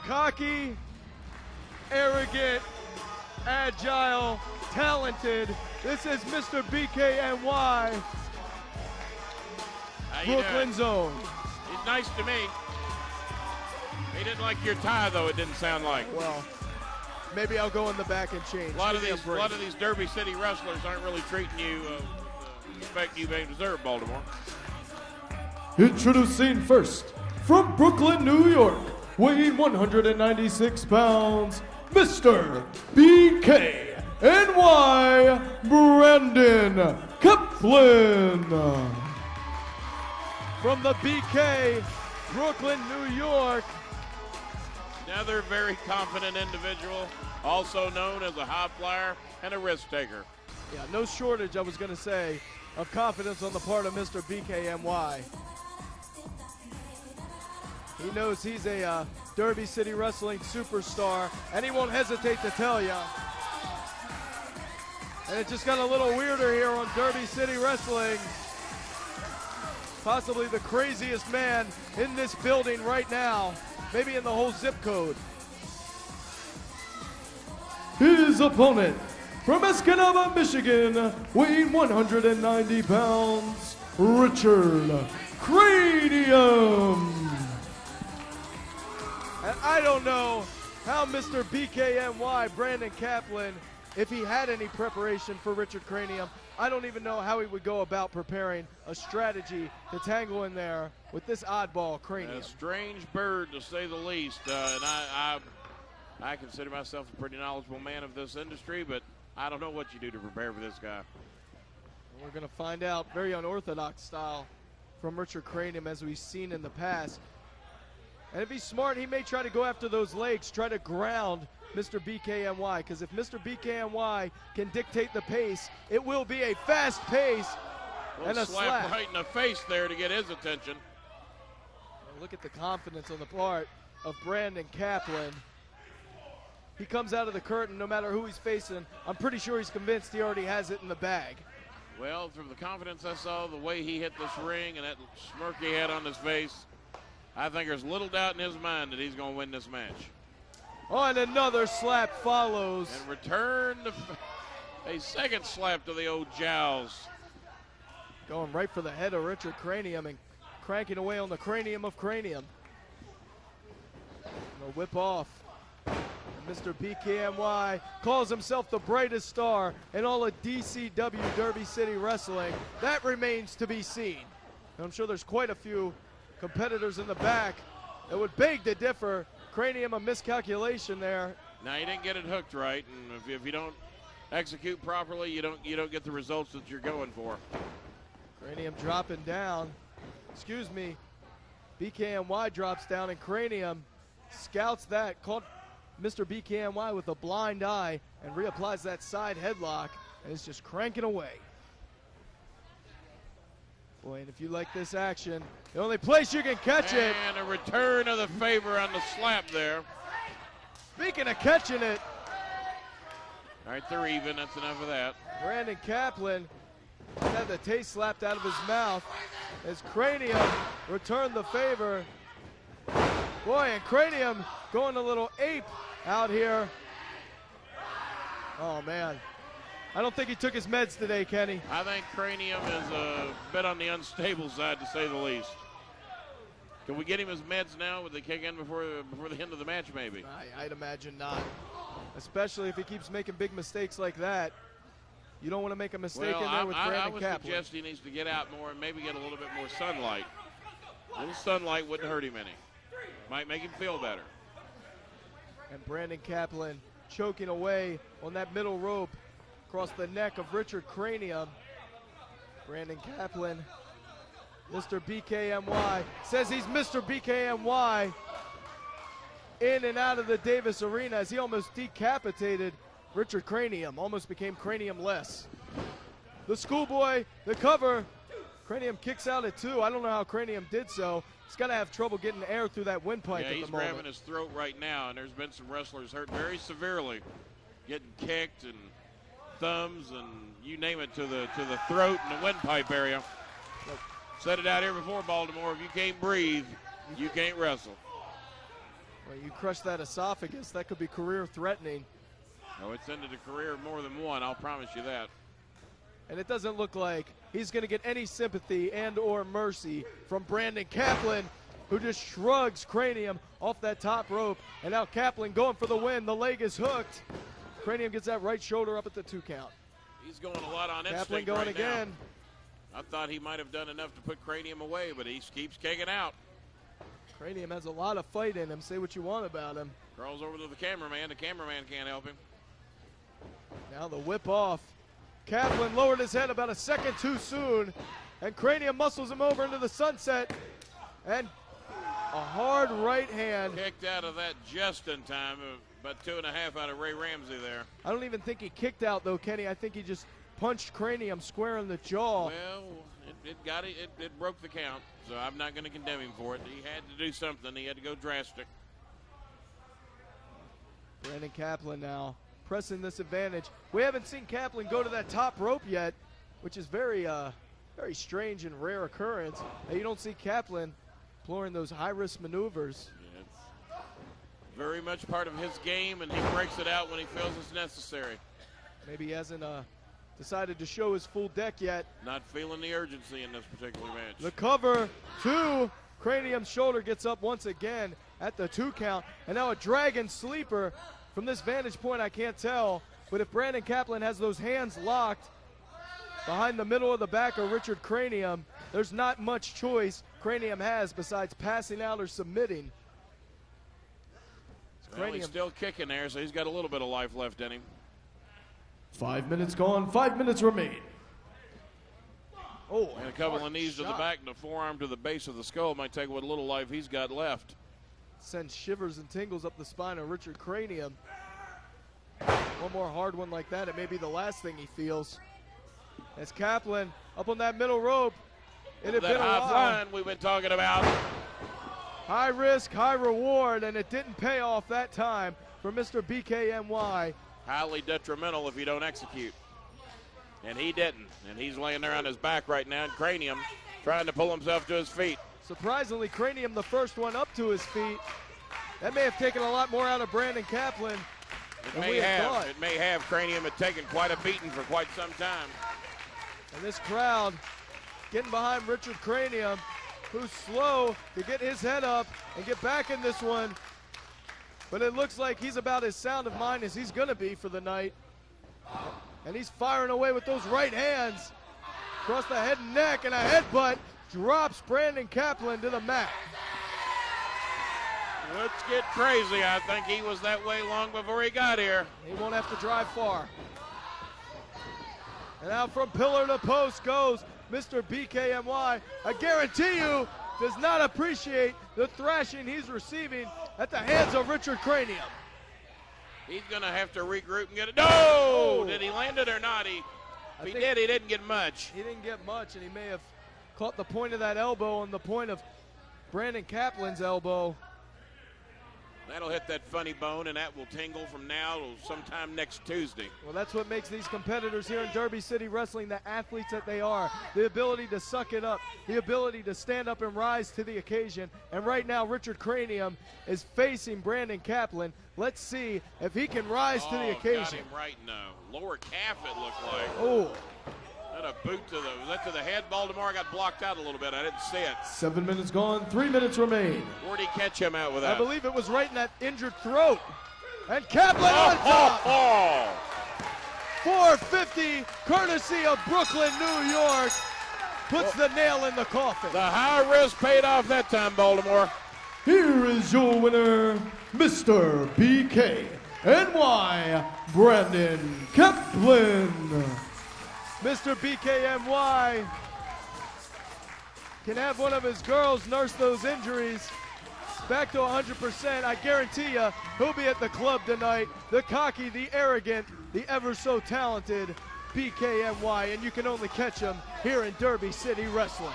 Cocky, arrogant, agile, talented. This is Mr. BKNY, Brooklyn's own. He's nice to me. He didn't like your tie, though, it didn't sound like. Well, maybe I'll go in the back and change. A lot of these Derby City wrestlers aren't really treating you the respect you may deserve, Baltimore. Introducing first, from Brooklyn, New York, weighing 196 pounds, Mr. BKNY Brandon Kaplan. From the BK, Brooklyn, New York. Another very confident individual, also known as a high flyer and a risk taker. Yeah, no shortage, I was going to say, of confidence on the part of Mr. BKNY. He knows he's a Derby City Wrestling superstar, and he won't hesitate to tell you. And it just got a little weirder here on Derby City Wrestling. Possibly the craziest man in this building right now, maybe in the whole zip code. His opponent, from Escanaba, Michigan, weighing 190 pounds, Richard CRANIUM. And I don't know how Mr. BKNY, Brandon Kaplan, if he had any preparation for Richard CRANIUM, I don't even know how he would go about preparing a strategy to tangle in there with this oddball CRANIUM. A strange bird, to say the least. And I consider myself a pretty knowledgeable man of this industry, but I don't know what you do to prepare for this guy. We're going to find out. Very unorthodox style from Richard CRANIUM, as we've seen in the past. And if he's smart, he may try to go after those legs, try to ground Mr. BKNY, because if Mr. BKNY can dictate the pace, it will be a fast pace and a slap right in the face there to get his attention. Look at the confidence on the part of Brandon Kaplan. He comes out of the curtain no matter who he's facing. I'm pretty sure he's convinced he already has it in the bag. Well, from the confidence I saw, the way he hit this ring and that smirk he had on his face, I think there's little doubt in his mind that he's going to win this match. Oh, and another slap follows. And return to a second slap to the old jowls. Going right for the head of Richard CRANIUM and cranking away on the cranium of CRANIUM. And a whip off. And Mr. BKNY calls himself the brightest star in all of DCW, Derby City Wrestling. That remains to be seen. And I'm sure there's quite a few competitors in the back that would beg to differ. CRANIUM, a miscalculation there. Now, you didn't get it hooked right, and if you don't execute properly, you don't get the results that you're going for. CRANIUM dropping down. Excuse me. BKNY drops down, and CRANIUM scouts that, caught Mr. BKNY with a blind eye, and reapplies that side headlock, and is just cranking away. Boy, and if you like this action, the only place you can catch it. And a return of the favor on the slap there. Speaking of catching it. All right, they're even. That's enough of that. Brandon Kaplan had the taste slapped out of his mouth as CRANIUM returned the favor. Boy, and CRANIUM going a little ape out here. Oh, man. I don't think he took his meds today, Kenny. I think CRANIUM is a bit on the unstable side, to say the least. Can we get him his meds now? Would they kick in before the end of the match, maybe? I'd imagine not. Especially if he keeps making big mistakes like that. You don't want to make a mistake in there with Brandon Kaplan. I would suggest he needs to get out more and maybe get a little bit more sunlight. A little sunlight wouldn't hurt him any. Might make him feel better. And Brandon Kaplan choking away on that middle rope across the neck of Richard CRANIUM. Brandon Kaplan, Mr. BKNY, says he's Mr. BKNY in and out of the Davis Arena as he almost decapitated Richard CRANIUM, almost became CRANIUM-less. The schoolboy, the cover, CRANIUM kicks out at 2. I don't know how CRANIUM did so. He's got to have trouble getting air through that windpipe at the moment. Yeah, he's grabbing his throat right now, and there's been some wrestlers hurt very severely, getting kicked and thumbs and you name it to the throat and the windpipe area. Said it out here before, Baltimore. If you can't breathe, you can't wrestle. Well, you crush that esophagus, that could be career-threatening. Oh, it's ended a career of more than one, I'll promise you that. And it doesn't look like he's going to get any sympathy and or mercy from Brandon Kaplan, who just shrugs Cranium off that top rope. And now Kaplan going for the win. The leg is hooked. Cranium gets that right shoulder up at the 2 count. He's going a lot on instinct Kaplan going right again. Now. I thought he might have done enough to put Cranium away, but he keeps kicking out. Cranium has a lot of fight in him. Say what you want about him. Crawls over to the cameraman. The cameraman can't help him. Now the whip off. Kaplan lowered his head about a second too soon, and Cranium muscles him over into the sunset, and a hard right hand. Kicked out of that just in time. About 2.5 out of Ray Ramsey there. I don't even think he kicked out, though, Kenny. I think he just punched Cranium square in the jaw. Well, it broke the count, so I'm not going to condemn him for it. He had to do something. He had to go drastic. Brandon Kaplan now pressing this advantage. We haven't seen Kaplan go to that top rope yet, which is very strange and rare occurrence. You don't see Kaplan employing those high-risk maneuvers. Yeah, it's very much part of his game, and he breaks it out when he feels it's necessary. Maybe he hasn't decided to show his full deck yet. Not feeling the urgency in this particular match. The cover, 2. Cranium's shoulder gets up once again at the 2 count. And now a dragon sleeper. From this vantage point, I can't tell. But if Brandon Kaplan has those hands locked behind the middle of the back of Richard Cranium, there's not much choice Cranium has besides passing out or submitting. Well, he's still kicking there, so he's got a little bit of life left in him. 5 minutes gone, 5 minutes remain. Oh, and a couple of knees to the back and a forearm to the base of the skull might take what little life he's got left. Sends shivers and tingles up the spine of Richard Cranium. One more hard one like that, it may be the last thing he feels. As Kaplan up on that middle rope. It had been a high while. flying we've been talking about. High risk, high reward, and it didn't pay off that time for Mr. BKNY. Highly detrimental if you don't execute. And he didn't. And he's laying there on his back right now, and Cranium trying to pull himself to his feet. Surprisingly, Cranium the first one up to his feet. That may have taken a lot more out of Brandon Kaplan than we had thought. It may have. Cranium had taken quite a beating for quite some time. And this crowd getting behind Richard Cranium, who's slow to get his head up and get back in this one. But it looks like he's about as sound of mind as he's going to be for the night. And he's firing away with those right hands across the head and neck, and a headbutt drops Brandon Kaplan to the mat. Let's get crazy. I think he was that way long before he got here. He won't have to drive far. And out from pillar to post goes Mr. BKNY. I guarantee you does not appreciate the thrashing he's receiving at the hands of Richard Cranium. He's going to have to regroup and get it. No! Did he land it or not? If he did, he didn't get much. He didn't get much, and he may have caught the point of that elbow on the point of Brandon Kaplan's elbow. That'll hit that funny bone, and that will tingle from now till sometime next Tuesday. Well, that's what makes these competitors here in Derby City Wrestling the athletes that they are. The ability to suck it up, the ability to stand up and rise to the occasion. And right now, Richard Cranium is facing Brandon Kaplan. Let's see if he can rise to the occasion. Got him right now. Lower calf, it looked like. Oh. And a boot to the head. Baltimore got blocked out a little bit. I didn't see it. 7 minutes gone, 3 minutes remain. Where'd he catch him out with that? I believe it was right in that injured throat. And Kaplan on top. 450, courtesy of Brooklyn, New York, puts the nail in the coffin. The high risk paid off that time, Baltimore. Here is your winner, Mr. BKNY, Brandon Kaplan. Mr. BKNY can have one of his girls nurse those injuries back to 100%. I guarantee you he'll be at the club tonight. The cocky, the arrogant, the ever so talented BKNY, and you can only catch him here in Derby City Wrestling.